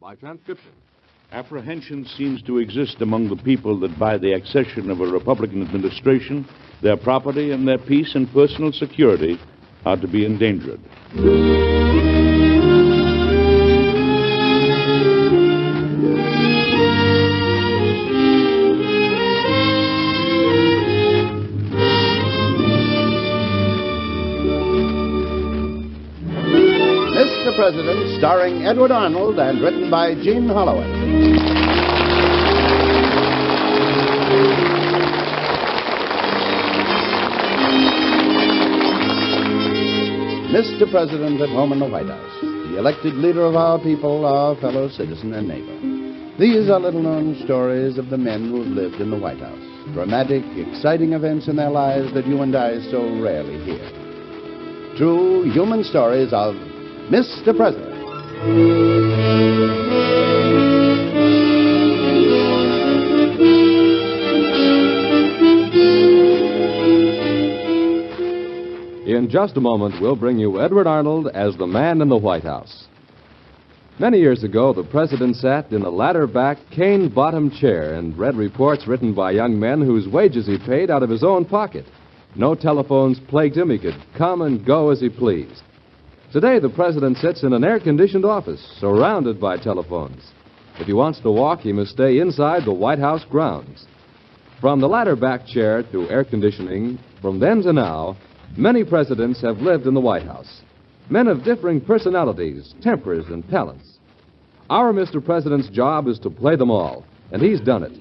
by transcription. Apprehension seems to exist among the people that by the accession of a Republican administration, their property and their peace and personal security are to be endangered. Mr. President, starring Edward Arnold and written by Gene Holloway. Mr. President at home in the White House, the elected leader of our people, our fellow citizen and neighbor. These are little-known stories of the men who have lived in the White House. Dramatic, exciting events in their lives that you and I so rarely hear. True human stories of Mr. President. In just a moment, we'll bring you Edward Arnold as the man in the White House. Many years ago, the president sat in a ladder-back, cane-bottomed chair and read reports written by young men whose wages he paid out of his own pocket. No telephones plagued him. He could come and go as he pleased. Today, the president sits in an air-conditioned office, surrounded by telephones. If he wants to walk, he must stay inside the White House grounds. From the ladder-back chair to air conditioning, from then to now, many presidents have lived in the White House. Men of differing personalities, tempers, and talents. Our Mr. President's job is to play them all, and he's done it.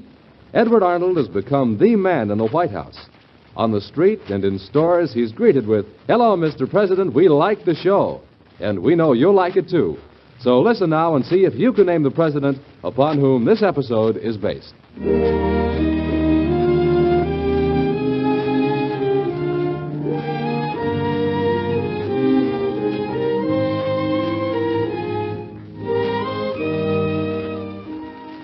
Edward Arnold has become the man in the White House. On the street and in stores, he's greeted with, "Hello, Mr. President, we like the show." And we know you'll like it, too. So listen now and see if you can name the president upon whom this episode is based.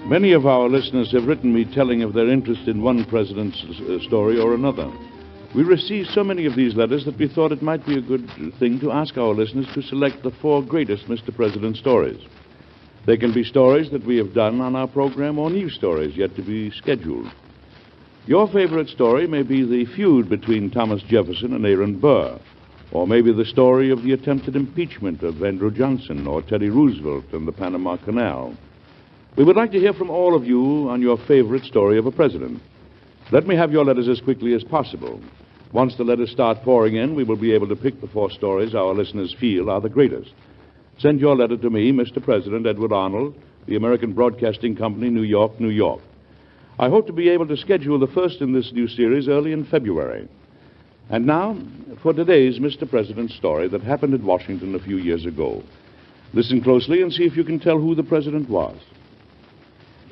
Many of our listeners have written me telling of their interest in one president's story or another. We received so many of these letters that we thought it might be a good thing to ask our listeners to select the 4 greatest Mr. President stories. They can be stories that we have done on our program or new stories yet to be scheduled. Your favorite story may be the feud between Thomas Jefferson and Aaron Burr, or maybe the story of the attempted impeachment of Andrew Johnson or Teddy Roosevelt and the Panama Canal. We would like to hear from all of you on your favorite story of a president. Let me have your letters as quickly as possible. Once the letters start pouring in, we will be able to pick the 4 stories our listeners feel are the greatest. Send your letter to me, Mr. President, Edward Arnold, the American Broadcasting Company, New York, New York. I hope to be able to schedule the first in this new series early in February. And now, for today's Mr. President story that happened in Washington a few years ago. Listen closely and see if you can tell who the president was.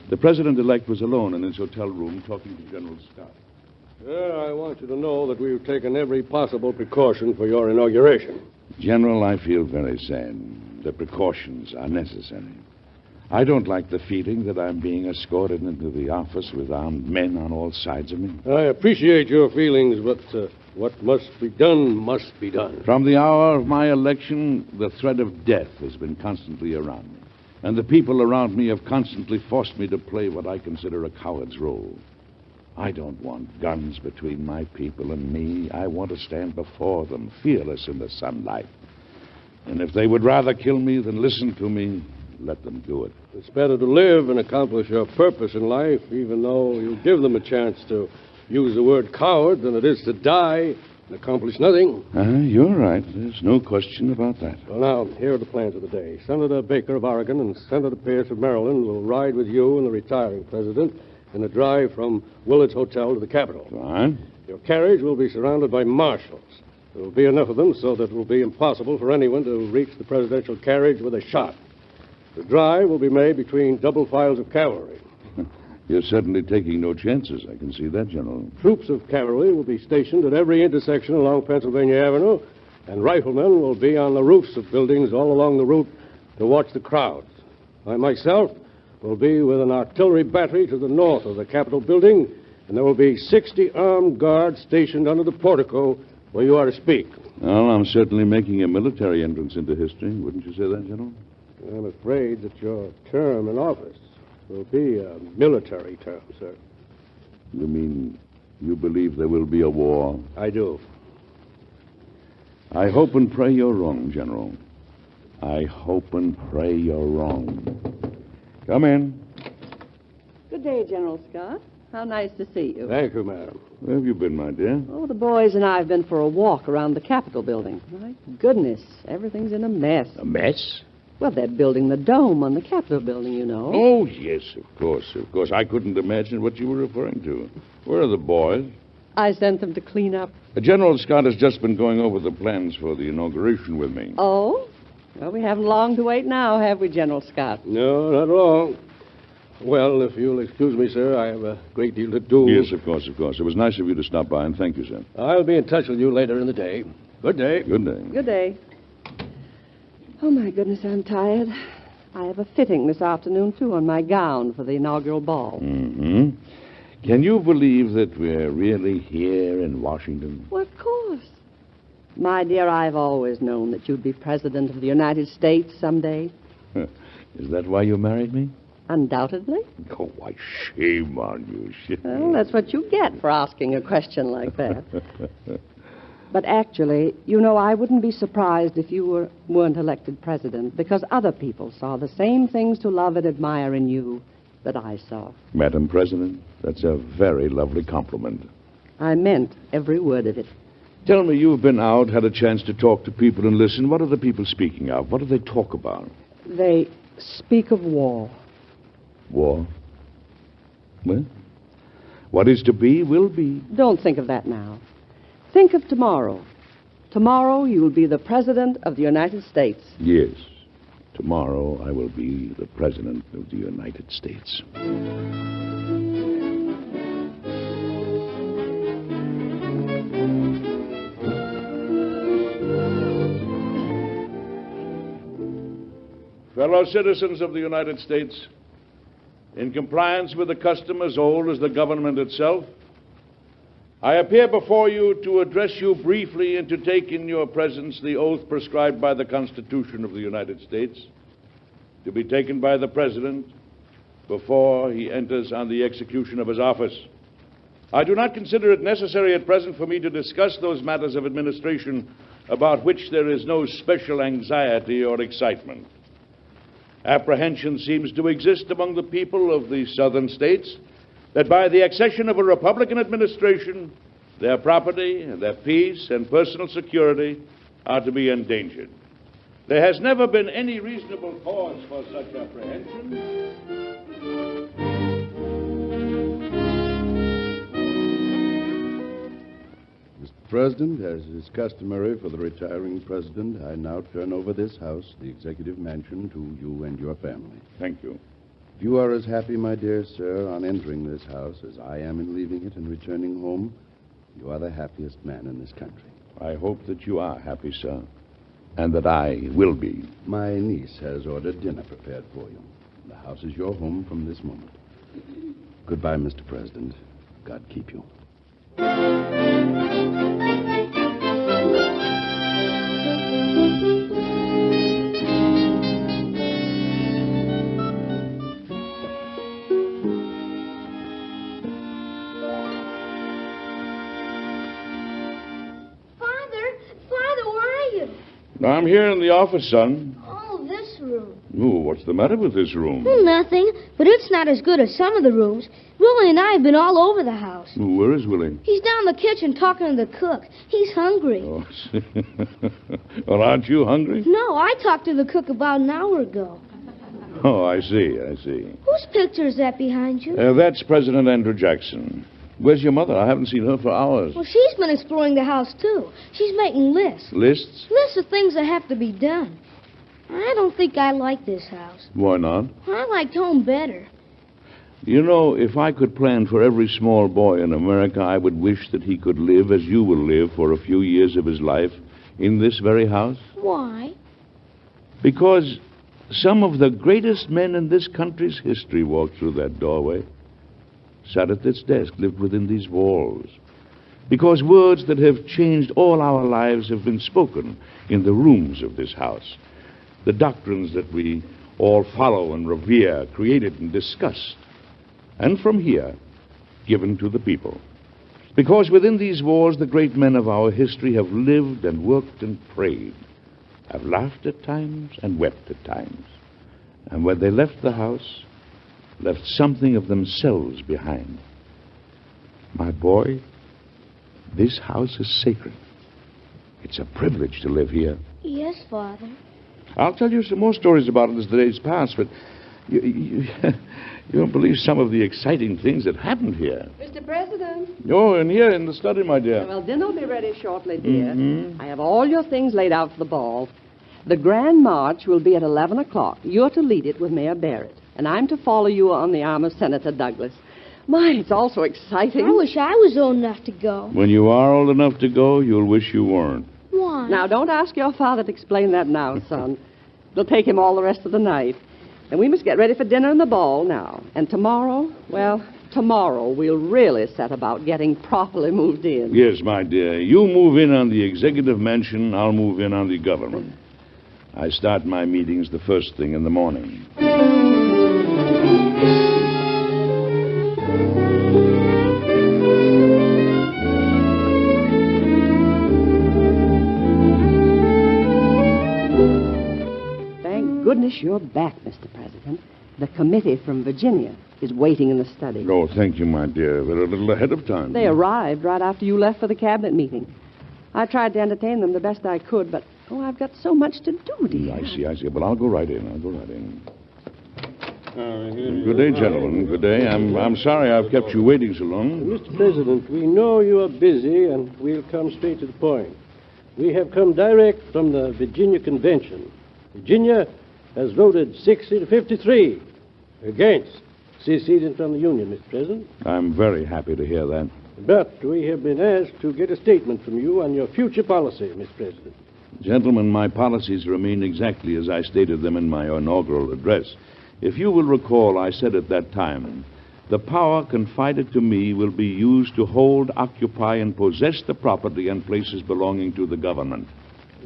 The president-elect was alone in his hotel room talking to General Scott. I want you to know that we've taken every possible precaution for your inauguration. General, I feel very sad. The precautions are necessary. I don't like the feeling that I'm being escorted into the office with armed men on all sides of me. I appreciate your feelings, but what must be done must be done. From the hour of my election, the threat of death has been constantly around me. And the people around me have constantly forced me to play what I consider a coward's role. I don't want guns between my people and me. I want to stand before them, fearless in the sunlight. And if they would rather kill me than listen to me, let them do it. It's better to live and accomplish your purpose in life, even though you give them a chance to use the word coward, than it is to die and accomplish nothing. You're right. There's no question about that. Well, now, here are the plans of the day. Senator Baker of Oregon and Senator Pierce of Maryland will ride with you and the retiring president in a drive from Willard's Hotel to the Capitol. Fine. Your carriage will be surrounded by marshals. There will be enough of them so that it will be impossible for anyone to reach the presidential carriage with a shot. The drive will be made between double files of cavalry. You're certainly taking no chances. I can see that, General. Troops of cavalry will be stationed at every intersection along Pennsylvania Avenue, and riflemen will be on the roofs of buildings all along the route to watch the crowds. I myself will be with an artillery battery to the north of the Capitol building, and there will be 60 armed guards stationed under the portico where you are to speak. Well, I'm certainly making a military entrance into history. Wouldn't you say that, General? I'm afraid that your term in office will be a military term, sir. You mean you believe there will be a war? I do. I hope and pray you're wrong, General. I hope and pray you're wrong. Come in. Good day, General Scott. How nice to see you. Thank you, madam. Where have you been, my dear? Oh, the boys and I have been for a walk around the Capitol building. My goodness, everything's in a mess. A mess? Well, they're building the dome on the Capitol building, you know. Oh, yes, of course, of course. I couldn't imagine what you were referring to. Where are the boys? I sent them to clean up. General Scott has just been going over the plans for the inauguration with me. Oh? Well, we haven't long to wait now, have we, General Scott? No, not long. Well, if you'll excuse me, sir, I have a great deal to do. Yes, of course, of course. It was nice of you to stop by, and thank you, sir. I'll be in touch with you later in the day. Good day. Good day. Good day. Oh, my goodness, I'm tired. I have a fitting this afternoon, too, on my gown for the inaugural ball. Mm-hmm. Can you believe that we're really here in Washington? Well, of course. My dear, I've always known that you'd be President of the United States someday. Is that why you married me? Undoubtedly. Oh, why, shame on you. Shame. Well, that's what you get for asking a question like that. But actually, you know, I wouldn't be surprised if you weren't elected president, because other people saw the same things to love and admire in you that I saw. Madam President, that's a very lovely compliment. I meant every word of it. Tell me, you've been out, had a chance to talk to people and listen. What are the people speaking of? What do they talk about? They speak of war. War? Well, what is to be will be. Don't think of that now. Think of tomorrow. Tomorrow you'll be the President of the United States. Yes. Tomorrow I will be the President of the United States. Fellow citizens of the United States, in compliance with a custom as old as the government itself, I appear before you to address you briefly and to take in your presence the oath prescribed by the Constitution of the United States, to be taken by the President before he enters on the execution of his office. I do not consider it necessary at present for me to discuss those matters of administration about which there is no special anxiety or excitement. Apprehension seems to exist among the people of the southern states that by the accession of a Republican administration, their property, their peace, and personal security are to be endangered. There has never been any reasonable cause for such apprehension. Mr. President, as is customary for the retiring president, I now turn over this house, the executive mansion, to you and your family. Thank you. If you are as happy, my dear sir, on entering this house as I am in leaving it and returning home, you are the happiest man in this country. I hope that you are happy, sir, and that I will be. My niece has ordered dinner prepared for you. The house is your home from this moment. Goodbye, Mr. President. God keep you. I'm here in the office, son. Oh, this room. Ooh, what's the matter with this room? Nothing, but it's not as good as some of the rooms. Willie and I have been all over the house. Ooh, where is Willie? He's down in the kitchen talking to the cook. He's hungry. Oh, well, aren't you hungry? No, I talked to the cook about an hour ago. Oh, I see, I see. Whose picture is that behind you? That's President Andrew Jackson. Where's your mother? I haven't seen her for hours. Well, she's been exploring the house, too. She's making lists. Lists? Lists of things that have to be done. I don't think I like this house. Why not? I liked home better. You know, if I could plan for every small boy in America, I would wish that he could live as you will live for a few years of his life in this very house. Why? Because some of the greatest men in this country's history walked through that doorway, sat at this desk, lived within these walls. Because words that have changed all our lives have been spoken in the rooms of this house. the doctrines that we all follow and revere, created and discussed, and from here, given to the people. Because within these walls, the great men of our history have lived and worked and prayed, have laughed at times and wept at times, and when they left the house, left something of themselves behind. My boy, this house is sacred. It's a privilege to live here. Yes, Father. I'll tell you some more stories about it as the days pass, but you don't believe some of the exciting things that happened here. Mr. President. Oh, and here in the study, my dear. Well, dinner will be ready shortly, dear. I have all your things laid out for the ball. The Grand March will be at 11 o'clock. You're to lead it with Mayor Barrett, and I'm to follow you on the arm of Senator Douglas. My, it's all so exciting. I wish I was old enough to go. When you are old enough to go, you'll wish you weren't. Why? Now, don't ask your father to explain that now, son. It'll take him all the rest of the night. And we must get ready for dinner and the ball now. And tomorrow, well, tomorrow we'll really set about getting properly moved in. Yes, my dear. You move in on the executive mansion, I'll move in on the government. I start my meetings the first thing in the morning. Goodness, you're back, Mr. President. The committee from Virginia is waiting in the study. Oh, thank you, my dear. They're a little ahead of time. They arrived right after you left for the cabinet meeting. I tried to entertain them the best I could, but, I've got so much to do, dear. I see. But I'll go right in. Good day, gentlemen. Good day. I'm sorry I've kept you waiting so long. Mr. President, we know you are busy, and we'll come straight to the point. We have come direct from the Virginia Convention. Virginia has voted 60 to 53 against seceding from the Union, Mr. President. I'm very happy to hear that. But we have been asked to get a statement from you on your future policy, Mr. President. Gentlemen, my policies remain exactly as I stated them in my inaugural address. If you will recall, I said at that time, the power confided to me will be used to hold, occupy, and possess the property and places belonging to the government.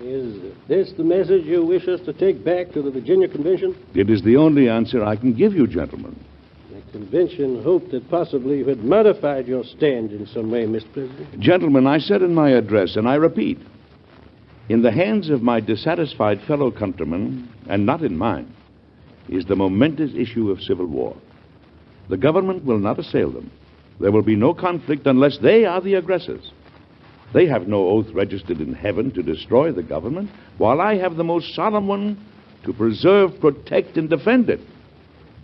Is this the message you wish us to take back to the Virginia Convention? It is the only answer I can give you, gentlemen. The convention hoped that possibly you had modified your stand in some way, Mr. President. Gentlemen, I said in my address, and I repeat, in the hands of my dissatisfied fellow countrymen, and not in mine, is the momentous issue of civil war. The government will not assail them. There will be no conflict unless they are the aggressors. They have no oath registered in heaven to destroy the government, while I have the most solemn one to preserve, protect, and defend it.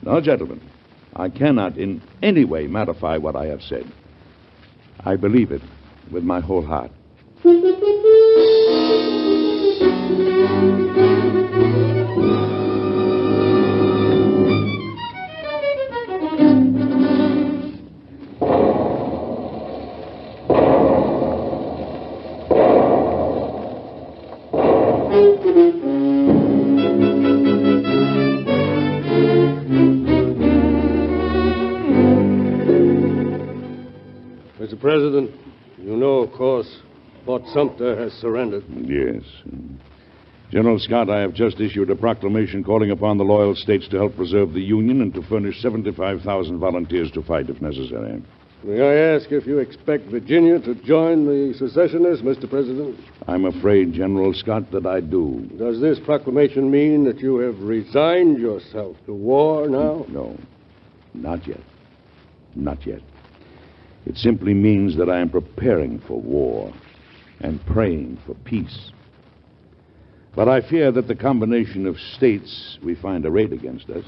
Now, gentlemen, I cannot in any way modify what I have said. I believe it with my whole heart. Mr. President, you know, of course, Fort Sumter has surrendered. Yes. General Scott, I have just issued a proclamation calling upon the loyal states to help preserve the Union and to furnish 75,000 volunteers to fight if necessary. May I ask if you expect Virginia to join the secessionists, Mr. President? I'm afraid, General Scott, that I do. Does this proclamation mean that you have resigned yourself to war now? No, not yet. Not yet. It simply means that I am preparing for war and praying for peace. But I fear that the combination of states we find arrayed against us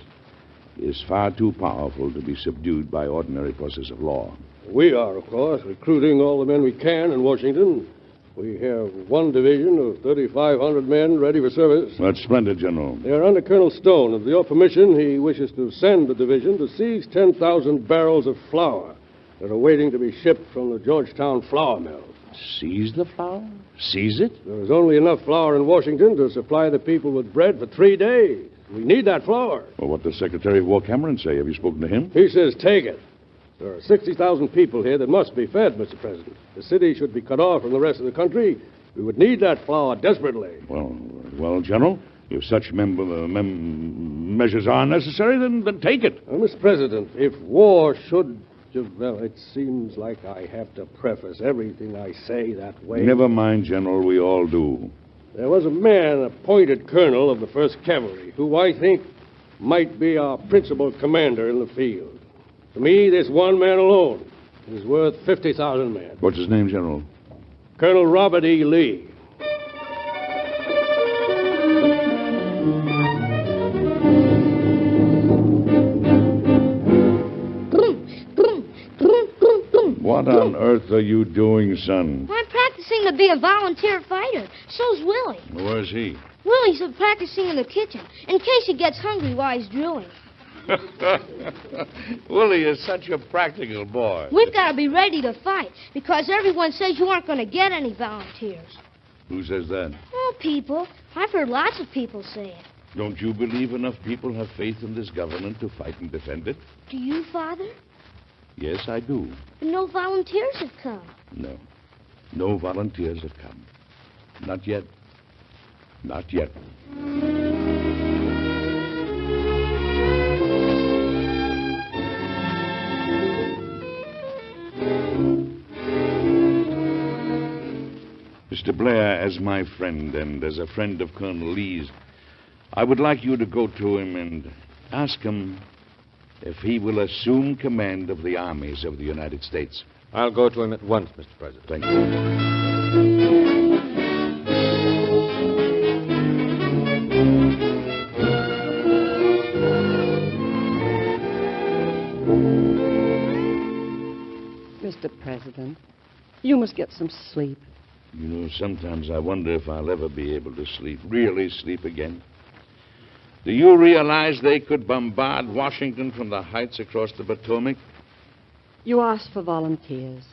is far too powerful to be subdued by ordinary forces of law. We are, of course, recruiting all the men we can in Washington. We have one division of 3,500 men ready for service. That's splendid, General. They are under Colonel Stone. With your permission, he wishes to send the division to seize 10,000 barrels of flour that are waiting to be shipped from the Georgetown flour mill. Seize the flour? Seize it? There is only enough flour in Washington to supply the people with bread for 3 days. We need that flour. Well, what does Secretary of War Cameron say? Have you spoken to him? He says take it. There are 60,000 people here that must be fed, Mr. President. The city should be cut off from the rest of the country. We would need that flour desperately. Well, General, If such measures are necessary, then take it. Mr. President, if war should... Well, it seems like I have to preface everything I say that way. Never mind, General. We all do. There was a man appointed colonel of the 1st Cavalry who I think might be our principal commander in the field. To me, this one man alone is worth 50,000 men. What's his name, General? Colonel Robert E. Lee. What on earth are you doing, son? I'm practicing to be a volunteer fighter. So's Willie. Where's he? Willie's practicing in the kitchen in case he gets hungry while he's drilling. Willie is such a practical boy. We've got to be ready to fight because everyone says you aren't going to get any volunteers. Who says that? Oh, people. I've heard lots of people say it. Don't you believe enough people have faith in this government to fight and defend it? Do you, Father? Yes, I do. But no volunteers have come. No. No volunteers have come. Not yet. Not yet. Mr. Blair, as my friend and as a friend of Colonel Lee's, I would like you to go to him and ask him if he will assume command of the armies of the United States. I'll go to him at once, Mr. President. Thank you. Mr. President, you must get some sleep. You know, sometimes I wonder if I'll ever be able to sleep, really sleep again. Do you realize they could bombard Washington from the heights across the Potomac? You asked for volunteers.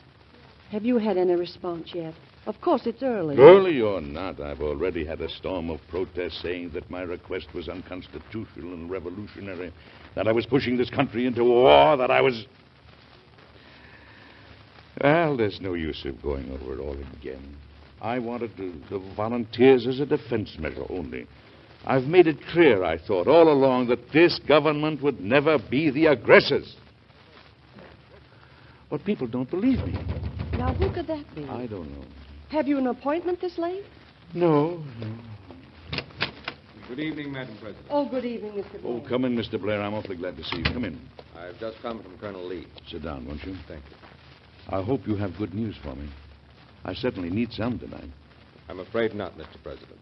Have you had any response yet? Of course, it's early. Early or not, I've already had a storm of protest saying that my request was unconstitutional and revolutionary, that I was pushing this country into a war, that I was... Well, there's no use of going over it all again. I wanted the volunteers as a defense measure only. I've made it clear, I thought, all along that this government would never be the aggressors. But people don't believe me. Now, who could that be? I don't know. Have you an appointment this late? No. Good evening, Madam President. Oh, good evening, Mr. Blair. Oh, come in, Mr. Blair. I'm awfully glad to see you. Come in. I've just come from Colonel Lee. Sit down, won't you? Thank you. I hope you have good news for me. I certainly need some tonight. I'm afraid not, Mr. President.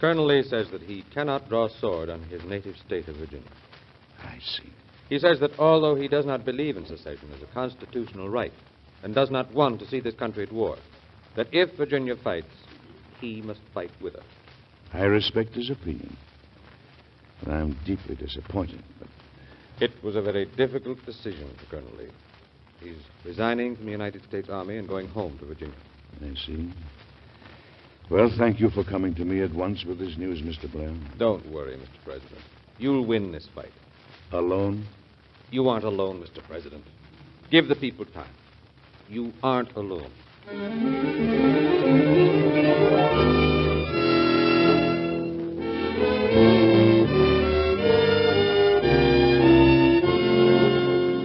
Colonel Lee says that he cannot draw sword on his native state of Virginia. I see. He says that although he does not believe in secession as a constitutional right and does not want to see this country at war, that if Virginia fights, he must fight with her. I respect his opinion. And I'm deeply disappointed, but... It was a very difficult decision for Colonel Lee. He's resigning from the United States Army and going home to Virginia. I see. Well, thank you for coming to me at once with this news, Mr. Blair. Don't worry, Mr. President. You'll win this fight. Alone? You aren't alone, Mr. President. Give the people time. You aren't alone.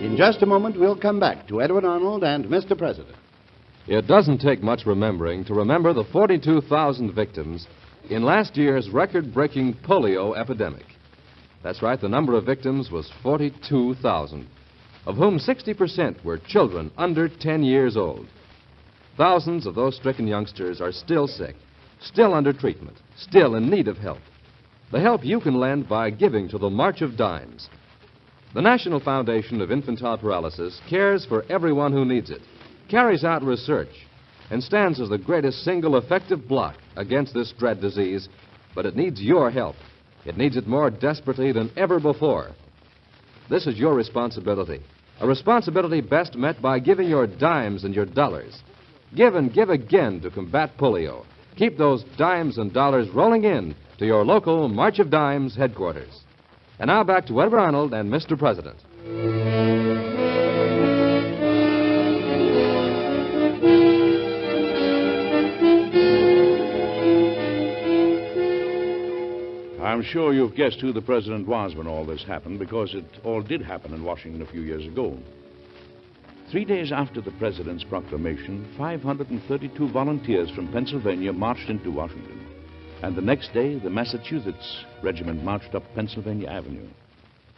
In just a moment, we'll come back to Edward Arnold and Mr. President. It doesn't take much remembering to remember the 42,000 victims in last year's record-breaking polio epidemic. That's right, the number of victims was 42,000, of whom 60% were children under 10 years old. Thousands of those stricken youngsters are still sick, still under treatment, still in need of help. The help you can lend by giving to the March of Dimes. The National Foundation of Infantile Paralysis cares for everyone who needs it, carries out research, and stands as the greatest single effective block against this dread disease, but it needs your help. It needs it more desperately than ever before. This is your responsibility, a responsibility best met by giving your dimes and your dollars. Give and give again to combat polio. Keep those dimes and dollars rolling in to your local March of Dimes headquarters. And now back to Edward Arnold and Mr. President. I'm sure you've guessed who the president was when all this happened, because it all did happen in Washington a few years ago. 3 days after the president's proclamation, 532 volunteers from Pennsylvania marched into Washington. And the next day, the Massachusetts regiment marched up Pennsylvania Avenue.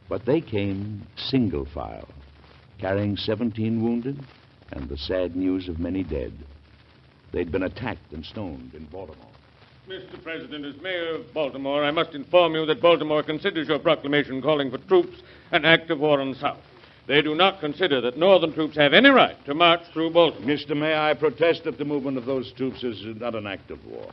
But they came single file, carrying 17 wounded and the sad news of many dead. They'd been attacked and stoned in Baltimore. Mr. President, as mayor of Baltimore, I must inform you that Baltimore considers your proclamation calling for troops an act of war on the South. They do not consider that northern troops have any right to march through Baltimore. Mr. Mayor, I protest that the movement of those troops is not an act of war.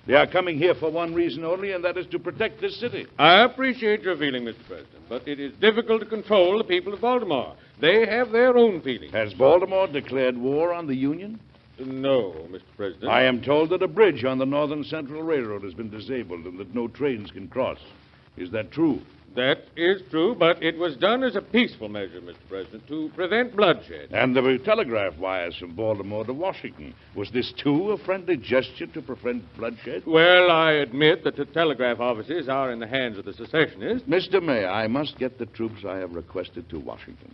They are coming here for one reason only, and that is to protect this city. I appreciate your feeling, Mr. President, but it is difficult to control the people of Baltimore. They have their own feelings. Has Baltimore declared war on the Union? No, Mr. President. I am told that a bridge on the Northern Central Railroad has been disabled and that no trains can cross. Is that true? That is true, but it was done as a peaceful measure, Mr. President, to prevent bloodshed. And there were telegraph wires from Baltimore to Washington. Was this, too, a friendly gesture to prevent bloodshed? Well, I admit that the telegraph offices are in the hands of the secessionists. Mr. Mayor, I must get the troops I have requested to Washington.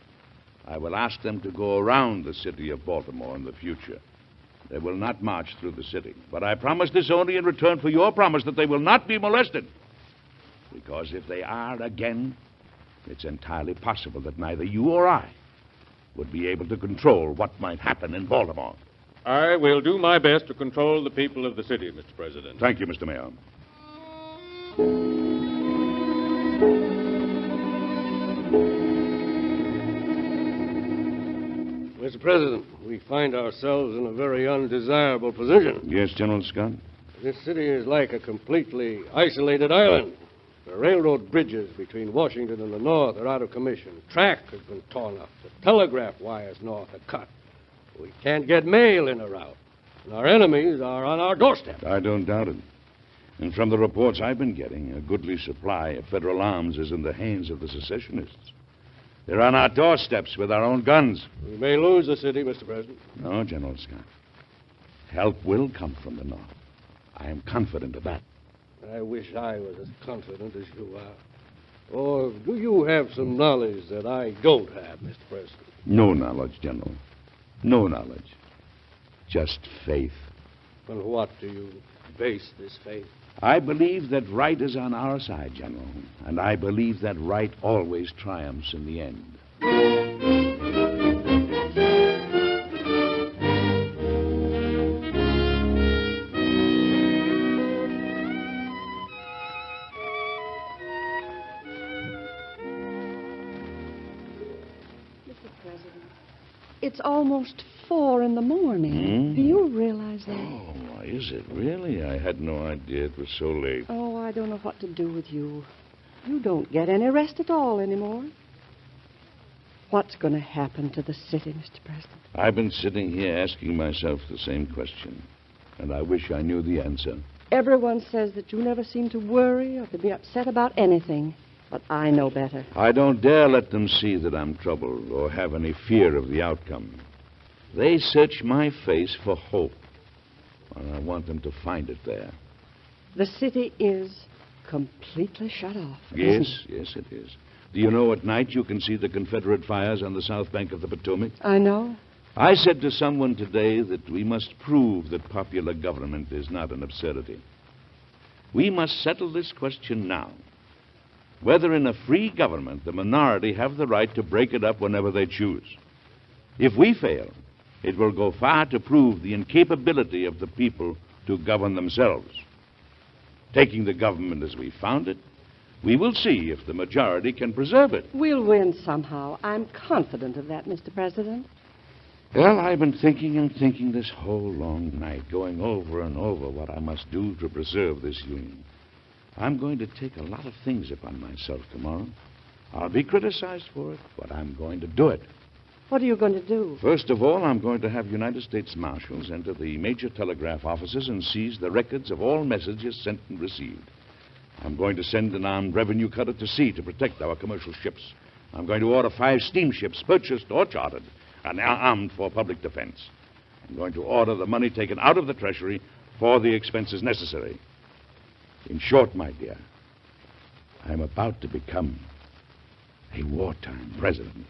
I will ask them to go around the city of Baltimore in the future. They will not march through the city. But I promise this only in return for your promise that they will not be molested. Because if they are again, it's entirely possible that neither you or I would be able to control what might happen in Baltimore. I will do my best to control the people of the city, Mr. President. Thank you, Mr. Mayor. Mr. President, we find ourselves in a very undesirable position. Yes, General Scott? This city is like a completely isolated island. The railroad bridges between Washington and the north are out of commission. Track has been torn up. The telegraph wires north are cut. We can't get mail in or out. And our enemies are on our doorstep. I don't doubt it. And from the reports I've been getting, a goodly supply of federal arms is in the hands of the secessionists. They're on our doorsteps with our own guns. We may lose the city, Mr. President. No, General Scott. Help will come from the north. I am confident of that. I wish I was as confident as you are. Or do you have some knowledge that I don't have, Mr. President? No knowledge, General. No knowledge. Just faith. On what do you base this faith? I believe that right is on our side, General. And I believe that right always triumphs in the end. It's almost 4 in the morning. Do you realize that? Oh, why is it really? I had no idea it was so late. Oh, I don't know what to do with you. You don't get any rest at all anymore. What's going to happen to the city, Mr. President? I've been sitting here asking myself the same question, and I wish I knew the answer. Everyone says that you never seem to worry or to be upset about anything. But I know better. I don't dare let them see that I'm troubled or have any fear of the outcome. They search my face for hope, and I want them to find it there. The city is completely shut off. Yes, yes, it is. Do you know at night you can see the Confederate fires on the south bank of the Potomac? I know. I said to someone today that we must prove that popular government is not an absurdity. We must settle this question now. Whether in a free government the minority have the right to break it up whenever they choose. If we fail, it will go far to prove the incapability of the people to govern themselves. Taking the government as we found it, we will see if the majority can preserve it. We'll win somehow. I'm confident of that, Mr. President. Well, I've been thinking and thinking this whole long night, going over and over what I must do to preserve this union. I'm going to take a lot of things upon myself tomorrow. I'll be criticized for it, but I'm going to do it. What are you going to do? First of all, I'm going to have United States Marshals enter the major telegraph offices and seize the records of all messages sent and received. I'm going to send an armed revenue cutter to sea to protect our commercial ships. I'm going to order 5 steamships purchased or chartered and armed for public defense. I'm going to order the money taken out of the Treasury for the expenses necessary. In short, my dear, I'm about to become a wartime president.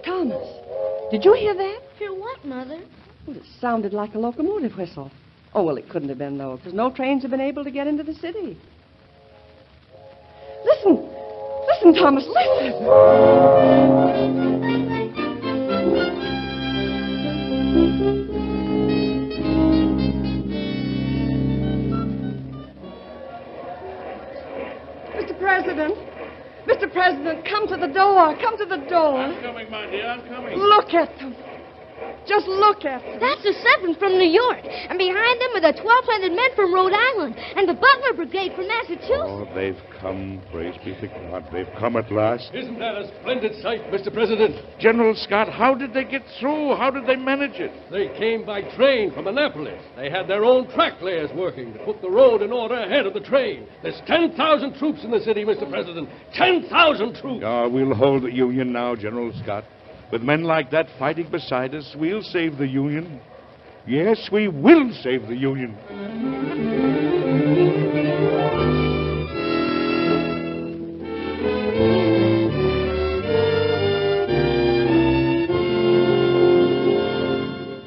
Thomas, did you hear that? Hear what, Mother? Well, it sounded like a locomotive whistle. Oh, well, it couldn't have been, though, because no trains have been able to get into the city. Listen! Listen, Thomas, listen! Mr. President! Mr. President, come to the door! Come to the door! I'm coming, my dear, I'm coming. Look at them! Just look at them! That's the 7th from New York. And behind them are the 1,200 men from Rhode Island and the Butler Brigade from Massachusetts. Oh, they've come, praise be to God. They've come at last. Isn't that a splendid sight, Mr. President? General Scott, how did they get through? How did they manage it? They came by train from Annapolis. They had their own track layers working to put the road in order ahead of the train. There's 10,000 troops in the city, Mr. President. 10,000 troops! Oh, we'll hold the Union now, General Scott. With men like that fighting beside us, we'll save the Union. Yes, we will save the Union.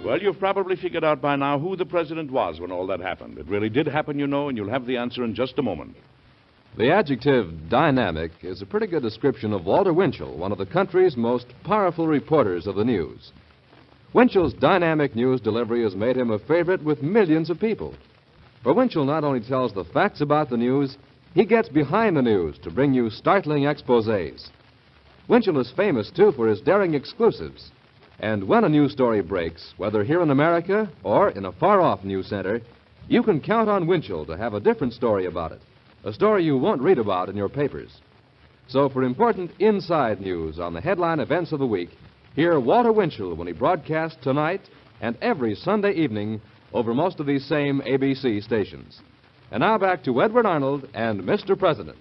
Well, you've probably figured out by now who the president was when all that happened. It really did happen, you know, and you'll have the answer in just a moment. The adjective dynamic is a pretty good description of Walter Winchell, one of the country's most powerful reporters of the news. Winchell's dynamic news delivery has made him a favorite with millions of people. For Winchell not only tells the facts about the news, he gets behind the news to bring you startling exposés. Winchell is famous, too, for his daring exclusives. And when a news story breaks, whether here in America or in a far-off news center, you can count on Winchell to have a different story about it. A story you won't read about in your papers. So for important inside news on the headline events of the week, hear Walter Winchell when he broadcasts tonight and every Sunday evening over most of these same ABC stations. And now back to Edward Arnold and Mr. President.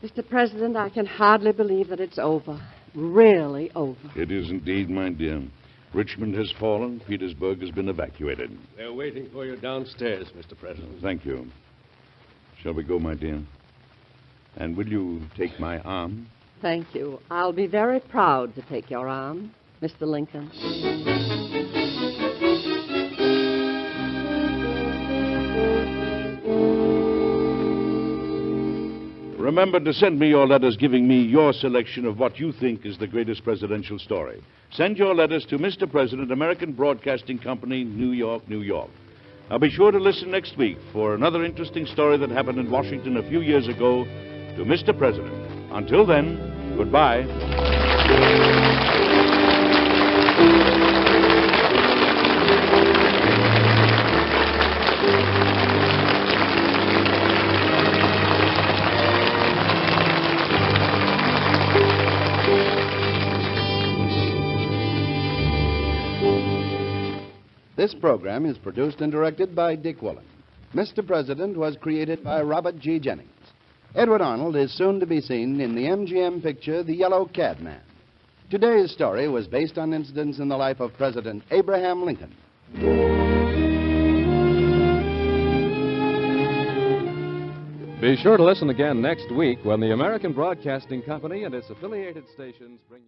Mr. President, I can hardly believe that it's over. Really over. It is indeed, my dear. Richmond has fallen. Petersburg has been evacuated. They're waiting for you downstairs, Mr. President. Thank you. Shall we go, my dear? And will you take my arm? Thank you. I'll be very proud to take your arm, Mr. Lincoln. Remember to send me your letters giving me your selection of what you think is the greatest presidential story. Send your letters to Mr. President, American Broadcasting Company, New York, New York. Now be sure to listen next week for another interesting story that happened in Washington a few years ago to Mr. President. Until then, goodbye. This program is produced and directed by Dick Woolen. Mr. President was created by Robert G. Jennings. Edward Arnold is soon to be seen in the MGM picture The Yellow Cab Man. Today's story was based on incidents in the life of President Abraham Lincoln. Be sure to listen again next week when the American Broadcasting Company and its affiliated stations bring you...